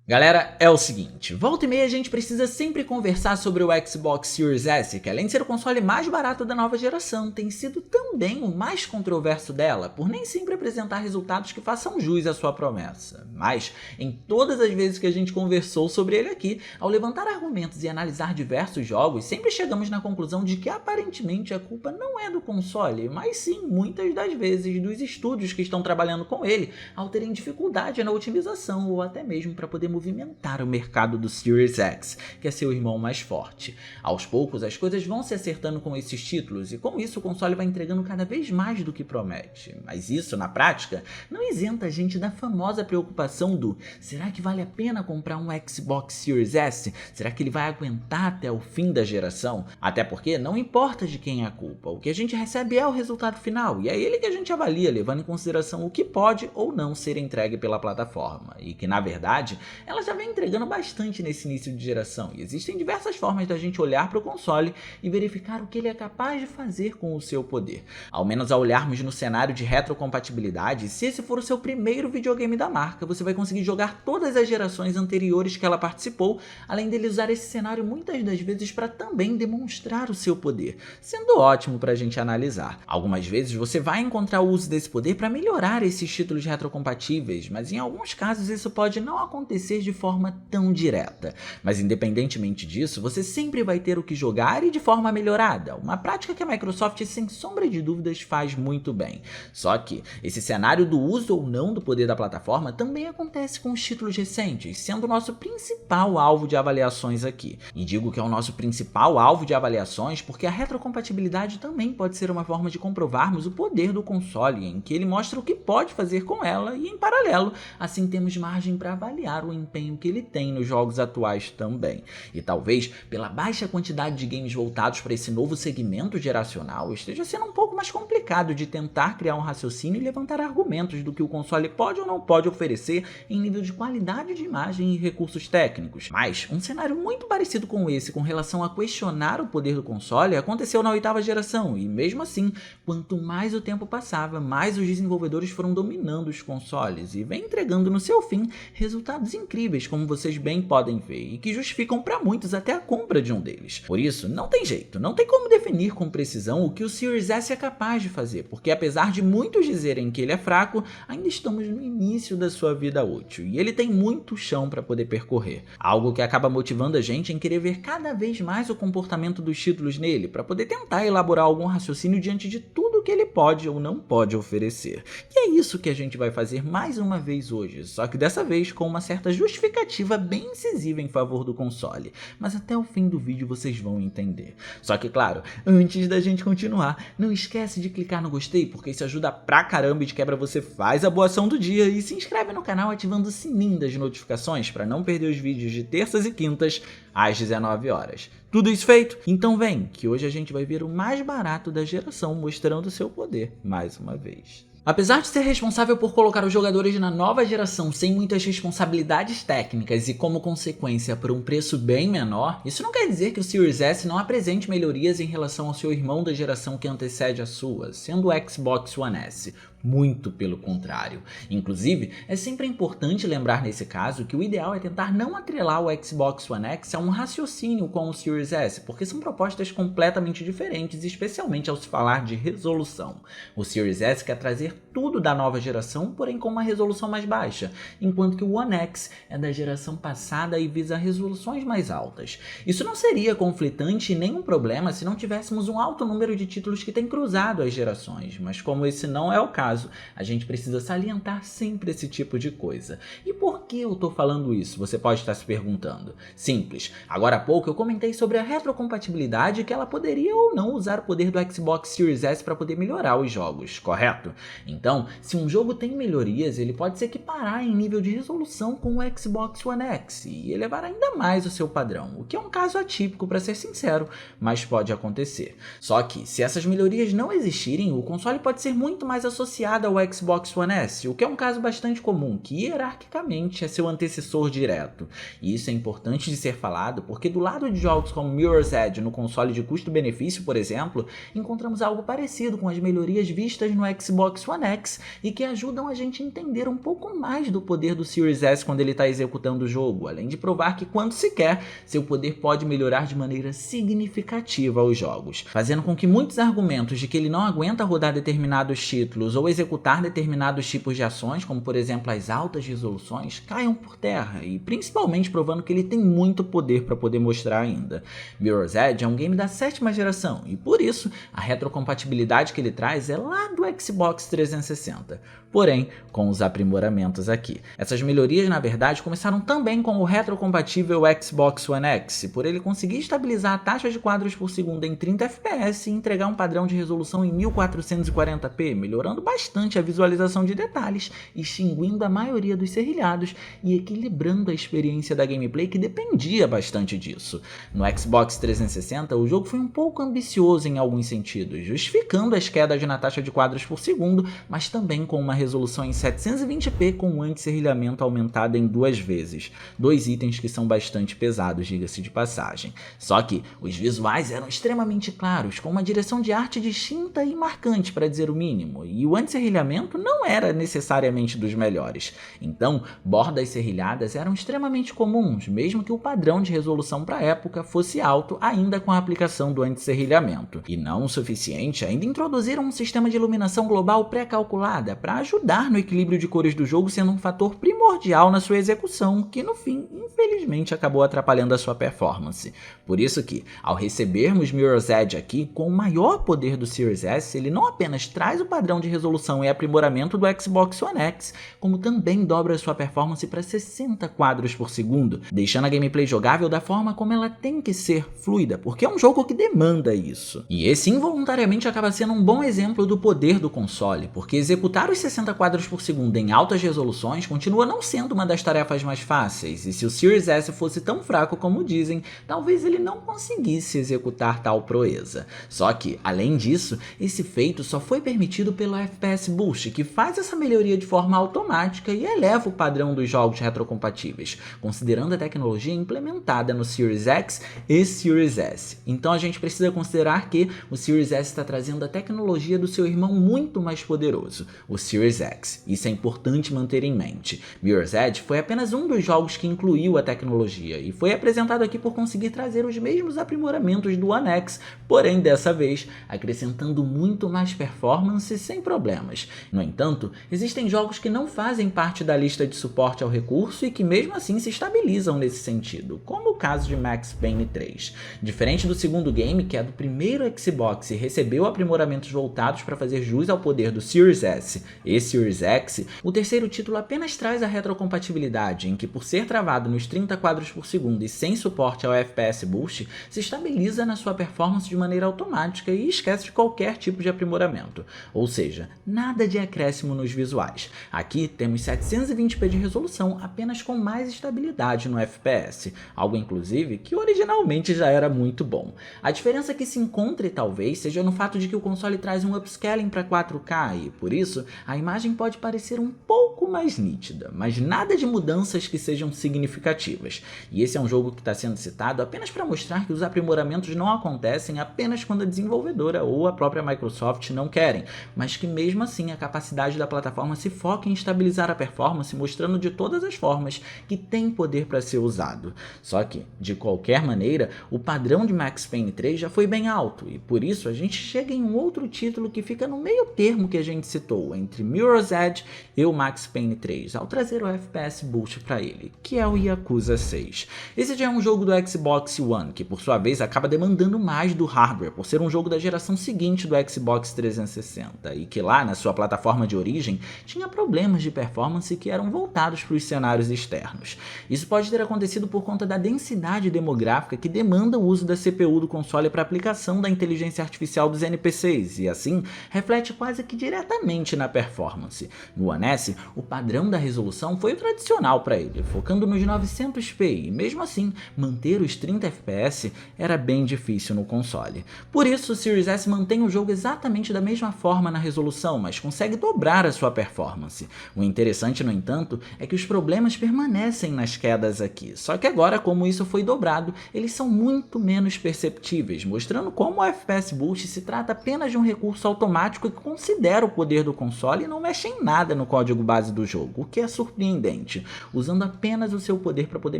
Galera, é o seguinte, volta e meia a gente precisa sempre conversar sobre o Xbox Series S, que além de ser o console mais barato da nova geração, tem sido também o mais controverso dela, por nem sempre apresentar resultados que façam jus à sua promessa. Mas, em todas as vezes que a gente conversou sobre ele aqui, ao levantar argumentos e analisar diversos jogos, sempre chegamos na conclusão de que aparentemente a culpa não é do console, mas sim, muitas das vezes, dos estúdios que estão trabalhando com ele, ao terem dificuldade na otimização ou até mesmo para poder movimentar o mercado do Series X, que é seu irmão mais forte. Aos poucos, as coisas vão se acertando com esses títulos e com isso o console vai entregando cada vez mais do que promete. Mas isso, na prática, não isenta a gente da famosa preocupação do será que vale a pena comprar um Xbox Series S? Será que ele vai aguentar até o fim da geração? Até porque não importa de quem é a culpa, o que a gente recebe é o resultado final e é ele que a gente avalia, levando em consideração o que pode ou não ser entregue pela plataforma e que, na verdade, ela já vem entregando bastante nesse início de geração e existem diversas formas da gente olhar para o console e verificar o que ele é capaz de fazer com o seu poder. Ao menos ao olharmos no cenário de retrocompatibilidade, se esse for o seu primeiro videogame da marca, você vai conseguir jogar todas as gerações anteriores que ela participou, além dele usar esse cenário muitas das vezes para também demonstrar o seu poder, sendo ótimo para a gente analisar. Algumas vezes você vai encontrar o uso desse poder para melhorar esses títulos retrocompatíveis, mas em alguns casos isso pode não acontecer de forma tão direta. Mas independentemente disso, você sempre vai ter o que jogar e de forma melhorada, uma prática que a Microsoft sem sombra de dúvidas faz muito bem. Só que esse cenário do uso ou não do poder da plataforma também acontece com os títulos recentes, sendo o nosso principal alvo de avaliações aqui. E digo que é o nosso principal alvo de avaliações porque a retrocompatibilidade também pode ser uma forma de comprovarmos o poder do console, em que ele mostra o que pode fazer com ela e, em paralelo, assim temos margem para avaliar o empenho que ele tem nos jogos atuais também. E talvez, pela baixa quantidade de games voltados para esse novo segmento geracional, esteja sendo um pouco mais complicado de tentar criar um raciocínio e levantar argumentos do que o console pode ou não pode oferecer em nível de qualidade de imagem e recursos técnicos. Mas um cenário muito parecido com esse com relação a questionar o poder do console aconteceu na 8ª geração e mesmo assim, quanto mais o tempo passava, mais os desenvolvedores foram dominando os consoles e vem entregando no seu fim resultados incríveis, como vocês bem podem ver, e que justificam para muitos até a compra de um deles. Por isso, não tem jeito, não tem como definir com precisão o que o Series S é capaz de fazer, porque apesar de muitos dizerem que ele é fraco, ainda estamos no início da sua vida útil, e ele tem muito chão para poder percorrer. Algo que acaba motivando a gente em querer ver cada vez mais o comportamento dos títulos nele, para poder tentar elaborar algum raciocínio diante de tudo que ele pode ou não pode oferecer. E é isso que a gente vai fazer mais uma vez hoje, só que dessa vez com uma certa justificativa bem incisiva em favor do console, mas até o fim do vídeo vocês vão entender. Só que claro, antes da gente continuar, não esquece de clicar no gostei, porque isso ajuda pra caramba e de quebra você faz a boa ação do dia e se inscreve no canal ativando o sininho das notificações para não perder os vídeos de terças e quintas às 19 horas. Tudo isso feito? Então vem, que hoje a gente vai ver o mais barato da geração mostrando seu poder mais uma vez. Apesar de ser responsável por colocar os jogadores na nova geração sem muitas responsabilidades técnicas e como consequência por um preço bem menor, isso não quer dizer que o Series S não apresente melhorias em relação ao seu irmão da geração que antecede a sua, sendo o Xbox One S. Muito pelo contrário. Inclusive, é sempre importante lembrar nesse caso que o ideal é tentar não atrelar o Xbox One X a um raciocínio com o Series S, porque são propostas completamente diferentes, especialmente ao se falar de resolução. O Series S quer trazer tudo da nova geração, porém com uma resolução mais baixa, enquanto que o One X é da geração passada e visa resoluções mais altas. Isso não seria conflitante e nem um problema se não tivéssemos um alto número de títulos que têm cruzado as gerações, mas como esse não é o caso, a gente precisa salientar sempre esse tipo de coisa. E por que eu tô falando isso? Você pode estar se perguntando. Simples. Agora há pouco eu comentei sobre a retrocompatibilidade e que ela poderia ou não usar o poder do Xbox Series S para poder melhorar os jogos, correto? Então, se um jogo tem melhorias, ele pode se equiparar em nível de resolução com o Xbox One X e elevar ainda mais o seu padrão, o que é um caso atípico para ser sincero, mas pode acontecer. Só que, se essas melhorias não existirem, o console pode ser muito mais associado ao Xbox One S, o que é um caso bastante comum, que hierarquicamente é seu antecessor direto. E isso é importante de ser falado porque do lado de jogos como Mirror's Edge no console de custo-benefício, por exemplo, encontramos algo parecido com as melhorias vistas no Xbox One X e que ajudam a gente a entender um pouco mais do poder do Series S quando ele está executando o jogo, além de provar que quando se quer, seu poder pode melhorar de maneira significativa os jogos, fazendo com que muitos argumentos de que ele não aguenta rodar determinados títulos ou executar determinados tipos de ações, como por exemplo as altas resoluções, caiam por terra, e principalmente provando que ele tem muito poder para poder mostrar ainda. Mirror's Edge é um game da 7ª geração, e por isso a retrocompatibilidade que ele traz é lá do Xbox 360, porém com os aprimoramentos aqui. Essas melhorias na verdade começaram também com o retrocompatível Xbox One X, por ele conseguir estabilizar a taxa de quadros por segundo em 30 FPS e entregar um padrão de resolução em 1440p, melhorando bastante a visualização de detalhes, extinguindo a maioria dos serrilhados e equilibrando a experiência da gameplay que dependia bastante disso. No Xbox 360, o jogo foi um pouco ambicioso em alguns sentidos, justificando as quedas na taxa de quadros por segundo, mas também com uma resolução em 720p com um anti-serrilhamento aumentado em 2 vezes, 2 itens que são bastante pesados, diga-se de passagem. Só que os visuais eram extremamente claros, com uma direção de arte distinta e marcante para dizer o mínimo, e o anti-serrilhamento não era necessariamente dos melhores. Então, bordas serrilhadas eram extremamente comuns, mesmo que o padrão de resolução para a época fosse alto ainda com a aplicação do anti-serrilhamento. E não o suficiente, ainda introduziram um sistema de iluminação global pré-calculada para ajudar no equilíbrio de cores do jogo, sendo um fator primordial na sua execução, que no fim, infelizmente, acabou atrapalhando a sua performance. Por isso que, ao recebermos Mirror's Edge aqui, com o maior poder do Series S, ele não apenas traz o padrão de resolução e aprimoramento do Xbox One X, como também dobra a sua performance para 60 quadros por segundo, deixando a gameplay jogável da forma como ela tem que ser, fluida, porque é um jogo que demanda isso. E esse involuntariamente acaba sendo um bom exemplo do poder do console, porque executar os 60 quadros por segundo em altas resoluções continua não sendo uma das tarefas mais fáceis, e se o Series S fosse tão fraco como dizem, talvez ele não conseguisse executar tal proeza. Só que, além disso, esse feito só foi permitido pelo FPS Boost, que faz essa melhoria de forma automática e eleva o padrão dos jogos retrocompatíveis, considerando a tecnologia implementada no Series X e Series S. Então a gente precisa considerar que o Series S está trazendo a tecnologia do seu irmão muito mais poderoso, o Series X. Isso é importante manter em mente. Mirror's Edge foi apenas um dos jogos que incluiu a tecnologia e foi apresentado aqui por conseguir trazer os mesmos aprimoramentos do One X, porém dessa vez acrescentando muito mais performance sem problemas. No entanto, existem jogos que não fazem parte da lista de suporte ao recurso e que mesmo assim se estabilizam nesse sentido, como o caso de Max Payne 3. Diferente do segundo game, que é do primeiro Xbox e recebeu aprimoramentos voltados para fazer jus ao poder do Series S e Series X, o terceiro título apenas traz a retrocompatibilidade, em que por ser travado nos 30 quadros por segundo e sem suporte ao FPS Boost, se estabiliza na sua performance de maneira automática e esquece de qualquer tipo de aprimoramento, ou seja, nada de acréscimo nos visuais. Aqui temos 720p de resolução, apenas com mais estabilidade no FPS, algo inclusive que originalmente já era muito bom. A diferença que se encontra talvez seja no fato de que o console traz um upscaling para 4K e, por isso, a imagem pode parecer um pouco mais nítida, mas nada de mudanças que sejam significativas. E esse é um jogo que está sendo citado apenas para mostrar que os aprimoramentos não acontecem apenas quando a desenvolvedora ou a própria Microsoft não querem, mas que mesmo assim a capacidade da plataforma se foca em estabilizar a performance, mostrando de todas as formas que tem poder para ser usado. Só que, de qualquer maneira, o padrão de Max Payne 3 já foi bem alto, e por isso a gente chega em um outro título que fica no meio termo que a gente citou, entre Mirror's Edge e o Max Payne 3, ao trazer o FPS Boost para ele, que é o Yakuza 6. Esse já é um jogo do Xbox One, que por sua vez acaba demandando mais do hardware, por ser um jogo da geração seguinte do Xbox 360, e que lá, na sua plataforma de origem, tinha problemas de performance que eram voltados para os cenários externos. Isso pode ter acontecido por conta da densidade demográfica que demanda o uso da CPU do console para aplicação da inteligência artificial dos NPCs, e assim, reflete quase que diretamente na performance. No One S, o padrão da resolução foi o tradicional para ele, focando nos 900p, e mesmo assim, manter os 30 FPS era bem difícil no console. Por isso, o Series S mantém o jogo exatamente da mesma forma na resolução, mas consegue dobrar a sua performance. O interessante, no entanto, é que os problemas permanecem nas quedas aqui, só que agora, como isso foi dobrado, eles são muito menos perceptíveis, mostrando como o FPS Boost se trata apenas de um recurso automático que considera o poder poder do console e não mexe em nada no código base do jogo, o que é surpreendente, usando apenas o seu poder para poder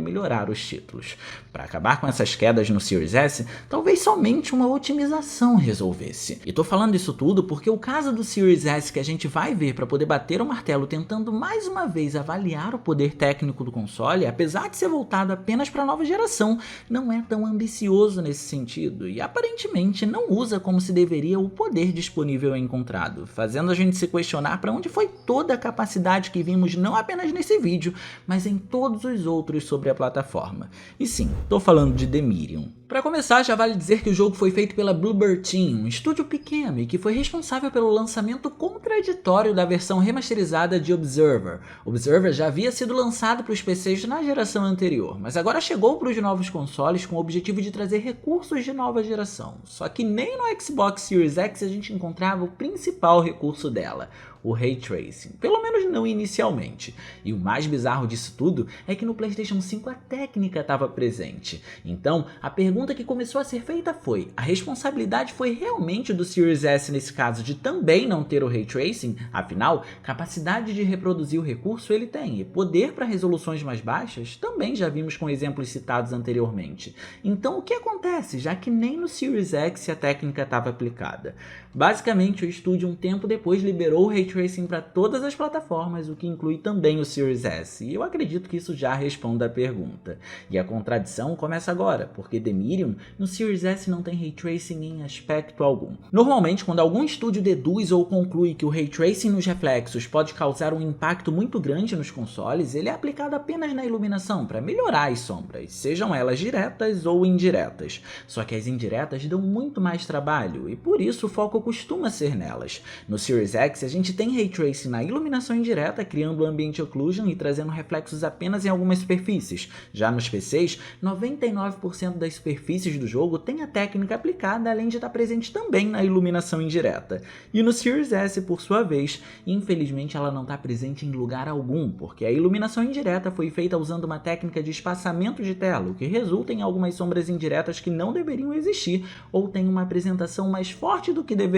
melhorar os títulos. Para acabar com essas quedas no Series S, talvez somente uma otimização resolvesse. E tô falando isso tudo porque o caso do Series S que a gente vai ver para poder bater o martelo tentando mais uma vez avaliar o poder técnico do console, apesar de ser voltado apenas para a nova geração, não é tão ambicioso nesse sentido e aparentemente não usa como se deveria o poder disponível encontrado, fazendo a gente se questionar para onde foi toda a capacidade que vimos não apenas nesse vídeo, mas em todos os outros sobre a plataforma. E sim, tô falando de Demirium. Para começar, já vale dizer que o jogo foi feito pela Bloober Team, um estúdio pequeno e que foi responsável pelo lançamento contraditório da versão remasterizada de Observer. Observer já havia sido lançado para os PCs na geração anterior, mas agora chegou para os novos consoles com o objetivo de trazer recursos de nova geração. Só que nem no Xbox Series X a gente encontrava o principal recurso dela, o Ray Tracing, pelo menos não inicialmente. E o mais bizarro disso tudo é que no PlayStation 5 a técnica estava presente. Então, a pergunta que começou a ser feita foi: a responsabilidade foi realmente do Series S nesse caso de também não ter o Ray Tracing? Afinal, capacidade de reproduzir o recurso ele tem, e poder para resoluções mais baixas também já vimos com exemplos citados anteriormente. Então o que acontece, já que nem no Series X a técnica estava aplicada? Basicamente, o estúdio um tempo depois liberou o Ray Tracing para todas as plataformas, o que inclui também o Series S, e eu acredito que isso já responda a pergunta. E a contradição começa agora, porque Demirium no Series S não tem Ray Tracing em aspecto algum. Normalmente, quando algum estúdio deduz ou conclui que o Ray Tracing nos reflexos pode causar um impacto muito grande nos consoles, ele é aplicado apenas na iluminação para melhorar as sombras, sejam elas diretas ou indiretas. Só que as indiretas dão muito mais trabalho, e por isso o foco costuma ser nelas. No Series X a gente tem Ray Tracing na iluminação indireta, criando Ambient Occlusion e trazendo reflexos apenas em algumas superfícies. Já nos PCs, 99% das superfícies do jogo tem a técnica aplicada, além de estar presente também na iluminação indireta. E no Series S, por sua vez, infelizmente ela não está presente em lugar algum, porque a iluminação indireta foi feita usando uma técnica de espaçamento de tela, o que resulta em algumas sombras indiretas que não deveriam existir, ou tem uma apresentação mais forte do que deveriam.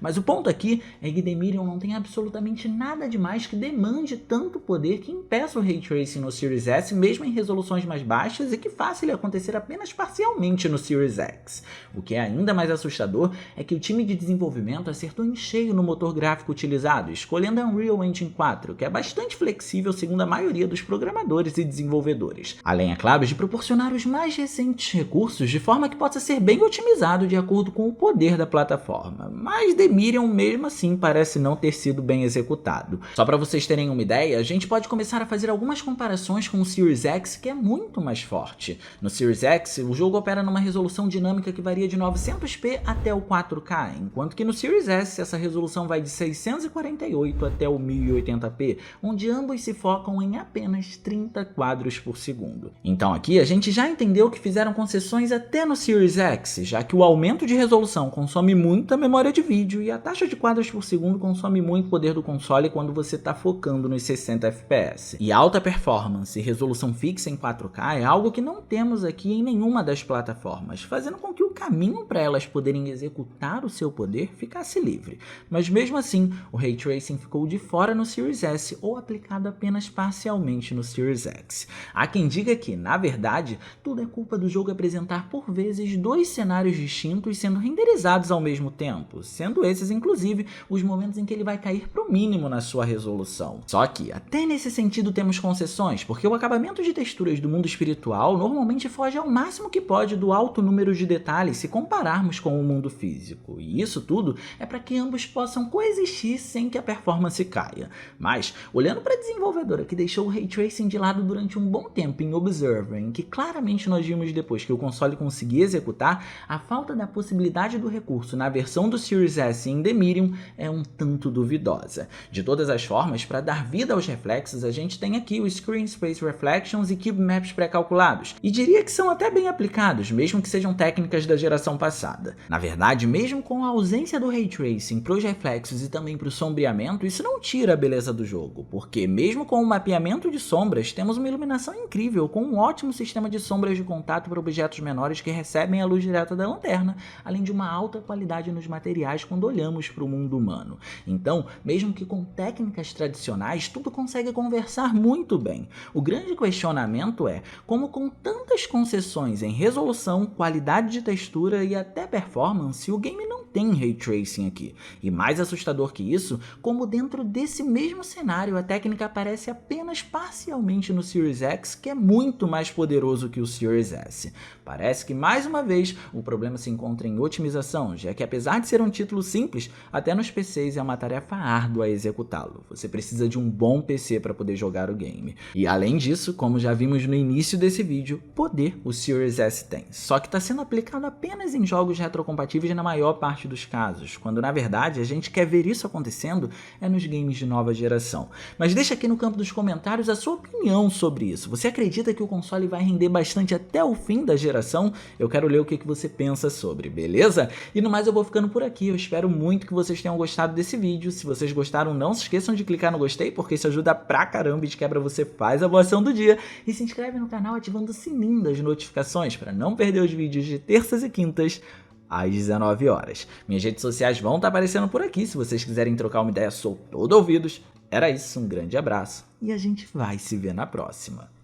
Mas o ponto aqui é que Demirium não tem absolutamente nada demais que demande tanto poder que impeça o Ray Tracing no Series S, mesmo em resoluções mais baixas, e que faça ele acontecer apenas parcialmente no Series X. O que é ainda mais assustador é que o time de desenvolvimento acertou em cheio no motor gráfico utilizado, escolhendo a Unreal Engine 4, que é bastante flexível segundo a maioria dos programadores e desenvolvedores. Além, é claro, de proporcionar os mais recentes recursos de forma que possa ser bem otimizado de acordo com o poder da plataforma. Mas Demirium mesmo assim parece não ter sido bem executado. Só para vocês terem uma ideia, a gente pode começar a fazer algumas comparações com o Series X, que é muito mais forte. No Series X, o jogo opera numa resolução dinâmica que varia de 900p até o 4K, enquanto que no Series S essa resolução vai de 648 até o 1080p, onde ambos se focam em apenas 30 quadros por segundo. Então aqui a gente já entendeu que fizeram concessões até no Series X, já que o aumento de resolução consome muita memória de vídeo e a taxa de quadros por segundo consome muito poder do console quando você está focando nos 60 FPS. E alta performance e resolução fixa em 4K é algo que não temos aqui em nenhuma das plataformas, fazendo com que o caminho para elas poderem executar o seu poder ficasse livre. Mas mesmo assim, o Ray Tracing ficou de fora no Series S ou aplicado apenas parcialmente no Series X. Há quem diga que, na verdade, tudo é culpa do jogo apresentar por vezes dois cenários distintos sendo renderizados ao mesmo tempo, sendo esses inclusive os momentos em que ele vai cair para o mínimo na sua resolução. Só que até nesse sentido temos concessões, porque o acabamento de texturas do mundo espiritual normalmente foge ao máximo que pode do alto número de detalhes se compararmos com o mundo físico, e isso tudo é para que ambos possam coexistir sem que a performance caia. Mas, olhando para a desenvolvedora que deixou o Ray Tracing de lado durante um bom tempo em Observer, em que claramente nós vimos depois que o console conseguia executar, a falta da possibilidade do recurso na versão do Series S em Demirium é um tanto duvidosa. De todas as formas, para dar vida aos reflexos, a gente tem aqui o Screen Space Reflections e Cube Maps pré-calculados, e diria que são até bem aplicados, mesmo que sejam técnicas da geração passada. Na verdade, mesmo com a ausência do Ray Tracing para os reflexos e também para o sombreamento, isso não tira a beleza do jogo, porque mesmo com o mapeamento de sombras, temos uma iluminação incrível, com um ótimo sistema de sombras de contato para objetos menores que recebem a luz direta da lanterna, além de uma alta qualidade nos materiais quando olhamos para o mundo humano. Então, Então, mesmo que com técnicas tradicionais, tudo consegue conversar muito bem. O grande questionamento é como com tantas concessões em resolução, qualidade de textura e até performance, o game não tem Ray Tracing aqui. E mais assustador que isso, como dentro desse mesmo cenário a técnica aparece apenas parcialmente no Series X, que é muito mais poderoso que o Series S. Parece que mais uma vez o problema se encontra em otimização, já que apesar de ser um título simples, até nos PCs é uma tarefa árdua executá-lo. Você precisa de um bom PC para poder jogar o game. E além disso, como já vimos no início desse vídeo, poder o Series S tem. Só que está sendo aplicado apenas em jogos retrocompatíveis na maior parte dos casos, quando na verdade a gente quer ver isso acontecendo é nos games de nova geração. Mas deixa aqui no campo dos comentários a sua opinião sobre isso. Você acredita que o console vai render bastante até o fim da geração? Eu quero ler o que você pensa sobre, beleza? E no mais eu vou ficando por aqui, eu espero muito que vocês tenham gostado desse vídeo. Se vocês gostaram, não se esqueçam de clicar no gostei, porque isso ajuda pra caramba e de quebra você faz a boa ação do dia. E se inscreve no canal ativando o sininho das notificações para não perder os vídeos de terças e quintas às 19 horas. Minhas redes sociais vão estar aparecendo por aqui, se vocês quiserem trocar uma ideia, sou todo ouvidos. Era isso, um grande abraço e a gente vai se ver na próxima.